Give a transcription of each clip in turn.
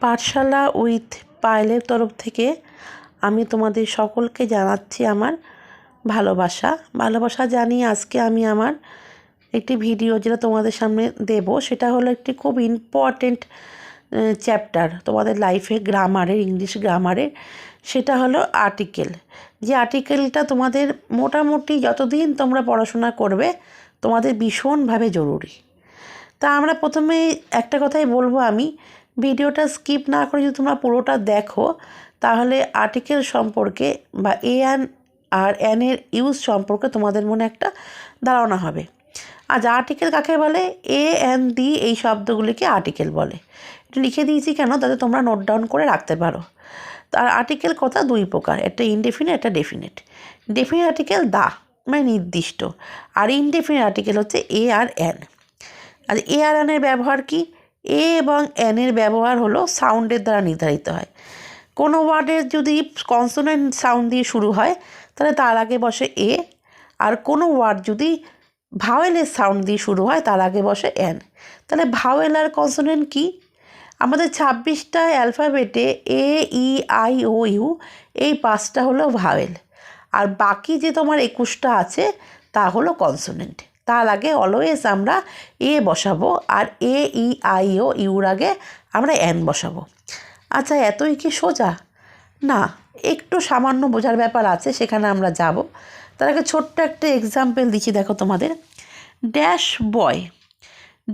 পাঠশালা with পায়েলের তরফ থেকে আমি তোমাদের সকলকে জানাচ্ছি আমার ভালোবাসা জানিয়ে আজকে আমি আমার একটি ভিডিও যেটা তোমাদের সামনে দেব সেটা হলো একটি খুব ইম্পর্টেন্ট চ্যাপ্টার তোমাদের লাইফে গ্রামারের, ইংলিশ গ্রামারের। সেটা হলো আর্টিকেল। যে আর্টিকেলটা তোমাদের মোটামুটি যতদিন তোমরা পড়াশোনা করবে তোমাদের ভীষণভাবে জরুরি। তা আমরা প্রথমে একটা কথাই বলবো, আমি ভিডিওটা স্কিপ না করে যদি তোমরা পুরোটা দেখো তাহলে আর্টিকেল সম্পর্কে বা এ আর এন এর ইউজ সম্পর্কে তোমাদের মনে একটা ধারণা হবে। আজ আর্টিকেল কাকে বলে? এ এন ডি এই শব্দগুলিকে আর্টিকেল বলে। এটা লিখে দিয়েছি কেন, তাতে তোমরা নোট ডাউন করে রাখতে পারো। তার আর্টিকেল কথা দুই প্রকার, একটা ইনডেফিনিট, একটা ডেফিনিট। ডেফিনিট আর্টিকেল দা মানে নির্দিষ্ট, আর ইনডেফিনিট আর্টিকেল হচ্ছে এ আর এন। আর এ আর এনের ব্যবহার কি? এ এবং এনের ব্যবহার হলো সাউন্ডের দ্বারা নির্ধারিত হয়। কোনো ওয়ার্ডের যদি কনসোনেন্ট সাউন্ড দিয়ে শুরু হয় তাহলে তার আগে বসে এ, আর কোনো ওয়ার্ড যদি ভাওয়েলের সাউন্ড দিয়ে শুরু হয় তার আগে বসে এন। তাহলে ভাওয়েল আর কনসোনেন্ট কি? আমাদের 26টা অ্যালফাবেটে এ, ই, আই, ও, ইউ এই 5টা হলো ভাওয়েল, আর বাকি যে তোমার 21টা আছে তা হলো কনসোনেন্ট। তার আগে অলওয়েজ আমরা এ বসাবো, আর এ, ই, আই, ও, ইউর আগে আমরা এন বসাবো। আচ্ছা, এতই কি সোজা? না, একটু সামান্য বোঝার ব্যাপার আছে, সেখানে আমরা যাব। তার আগে ছোট্ট একটা এক্সাম্পল দিচ্ছি, দেখো তোমাদের। Dash boy,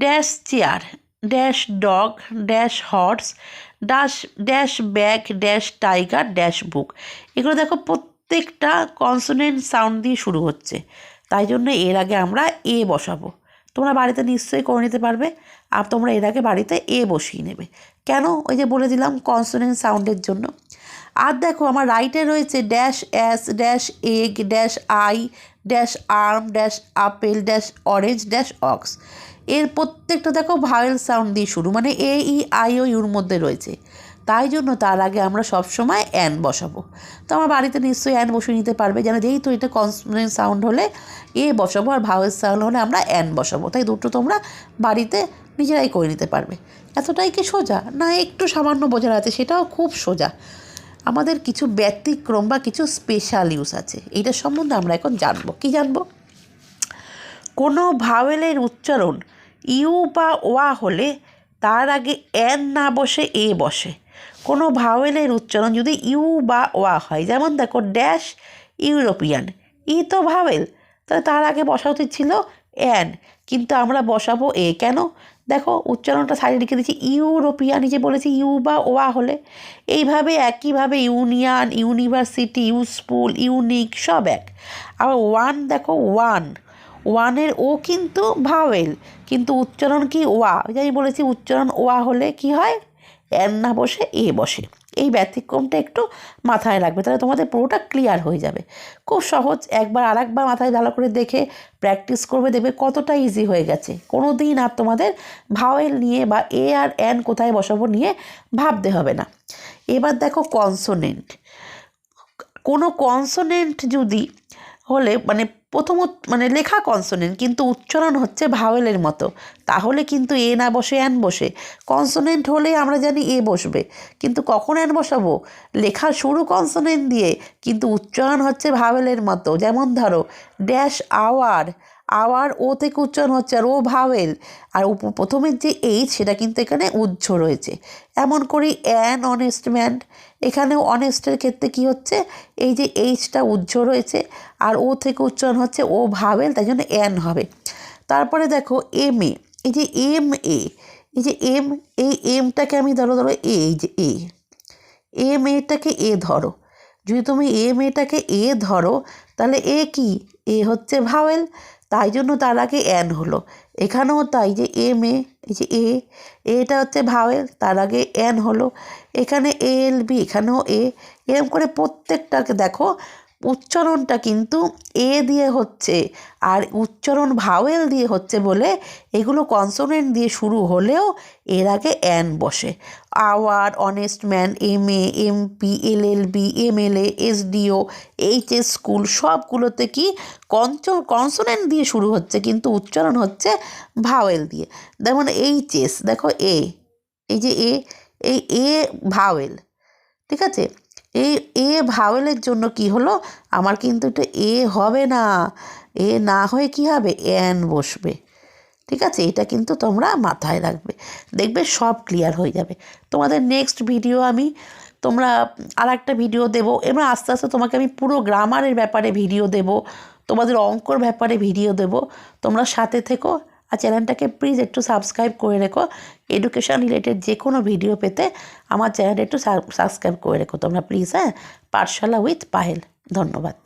dash chair, dash dog, dash horse, dash bag, dash tiger, dash book. এগুলো দেখো প্রত্যেকটা কনসোনেন্ট সাউন্ড দিয়ে শুরু হচ্ছে, তাই জন্য এর আগে আমরা এ বসাবো। তোমরা বাড়িতে নিশ্চয়ই করে নিতে পারবে, আর তোমরা এর আগে বাড়িতে এ বসিয়ে নেবে। কেন? ওই যে বলে দিলাম, কনসোনেন্ট সাউন্ডের জন্য। আর দেখো আমার রাইটে রয়েছে dash ass, dash egg, dash eye, dash arm, dash apple, dash orange, dash ox. এর প্রত্যেকটা দেখো ভাওয়েল সাউন্ড দিয়ে শুরু, মানে এ, ই, আই, ও, ইউর মধ্যে রয়েছে, তাই জন্য তার আগে আমরা সবসময় অ্যান বসাবো। তো আমার বাড়িতে নিশ্চয়ই অ্যান বসিয়ে নিতে পারবে, যেন যেহেতু এটা কনসোনেন্ট সাউন্ড হলে এ বসাবো, আর ভাওয়েল সাউন্ড হলে আমরা অ্যান বসাবো। তাই দুটো তোমরা বাড়িতে নিজেরাই করে নিতে পারবে। এতটাই কি সোজা? না, একটু সামান্য বোঝার আছে, সেটাও খুব সোজা। আমাদের কিছু ব্যতিক্রম বা কিছু স্পেশাল ইউজ আছে, এইটা সম্বন্ধে আমরা এখন জানবো। কি জানবো? কোনো ভাওয়েলের উচ্চারণ ইউ বা ওয়া হলে তার আগে এন না বসে এ বসে। কোনো ভাওয়েলের উচ্চারণ যদি ইউ বা ওয়া হয়, যেমন দেখো ড্যাশ ইউরোপিয়ান, ই তো ভাওয়েল, তাহলে তার আগে বসা উচিত ছিল এন, কিন্তু আমরা বসাবো এ। কেন? দেখো উচ্চারণটা সাইডে লিখে দিচ্ছি ইউরোপিয়ান, নিচে বলেছি ইউ বা ওয়া হলে। এইভাবে একইভাবে ইউনিয়ন, ইউনিভার্সিটি, ইউজফুল, ইউনিক সব এক। আবার ওয়ান, দেখো ওয়ানের ও কিন্তু ভাওয়েল, কিন্তু উচ্চারণ কি ওয়া। আমি বলেছি উচ্চারণ ওয়া হলে কি হয়? এন না বসে এ বসে। এই ব্যতিক্রমটা একটু মাথায় রাখবে, তাহলে তোমাদের পুরোটা ক্লিয়ার হয়ে যাবে। খুব সহজ, একবার আর একবার মাথায় ভালো করে দেখে প্র্যাকটিস করবে, দেখবে কতটা ইজি হয়ে গেছে। কোনো দিন আর তোমাদের ভাওয়েল নিয়ে বা এ আর এন কোথায় বসাবো নিয়ে ভাবতে হবে না। এবার দেখো কনসোনেন্ট। কোনো কনসোনেন্ট যদি হলে মানে লেখা কনসোনেন্ট কিন্তু উচ্চারণ হচ্ছে ভাওয়েলের মতো, তাহলে কিন্তু এ না বসে অ্যান বসে। কনসোনেন্ট হলে আমরা জানি এ বসবে, কিন্তু কখন অ্যান বসাবো? লেখা শুরু কনসোনেন্ট দিয়ে কিন্তু উচ্চারণ হচ্ছে ভাওয়েলের মতো। যেমন ধরো ড্যাশ আওয়ার ও থেকে উচ্চারণ হচ্ছে, আর ও ভাওয়েল, আর প্রথমের যে এইচ সেটা কিন্তু এখানে উজ্জ রয়েছে। এমন করি অ্যান অনেস্ট ম্যান, এখানেও অনেস্টের ক্ষেত্রে কি হচ্ছে, এই যে এইচটা উজ্জ রয়েছে আর ও থেকে উচ্চারণ হচ্ছে ও ভাওয়েল, তাই জন্য এন হবে। তারপরে দেখো এম এ, এই যে এম এ, এই যে এই এমটাকে আমি ধরো এই যে এম এটাকে এ ধরো। যদি তুমি এম এটাকে এ ধরো তাহলে এ কি? এ হচ্ছে ভাওয়েল, তাই জন্য তার আগে এন হলো। এখানেও তাই, যে এম এ, এই যে এটা হচ্ছে ভাওয়েল, তার আগে এন হলো। এখানে এল বি, এখানেও এ। এরকম করে প্রত্যেকটাকে দেখো উচ্চারণটা কিন্তু এ দিয়ে হচ্ছে, আর উচ্চারণ ভাওয়েল দিয়ে হচ্ছে বলে এগুলো কনসোনেন্ট দিয়ে শুরু হলেও এর আগে অ্যান বসে। Hour, honest man, M A, MP, LLB, MLA, SDO, HS school সবগুলোতে কি কনসোনেন্ট দিয়ে শুরু হচ্ছে কিন্তু উচ্চারণ হচ্ছে ভাওয়েল দিয়ে। যেমন এইচএস, দেখো এই যে এই এ ভাওয়েল, ঠিক আছে? এই এ ভাওয়েলের জন্য কি হলো, আমার কিন্তু এটা এ হবে না, এ না হয়ে কি হবে, অ্যান বসবে, ঠিক আছে? এটা কিন্তু তোমরা মাথায় রাখবে, দেখবে সব ক্লিয়ার হয়ে যাবে। তোমাদের নেক্সট ভিডিও আমি তোমরা আর একটা ভিডিও দেবো, এবার আস্তে আস্তে তোমাকে আমি পুরো গ্রামারের ব্যাপারে ভিডিও দেবো, তোমাদের অঙ্কর ব্যাপারে ভিডিও দেবো। তোমরা সাথে থেকো, আর চ্যানেলটাকে প্লিজ একটু সাবস্ক্রাইব করে রেখো। এডুকেশন রিলেটেড যে কোনো ভিডিও পেতে আমার চ্যানেলটা একটু সাবস্ক্রাইব করে রেখো তোমরা প্লিজ, হ্যাঁ? পাঠশালা উইথ পায়েল। ধন্যবাদ।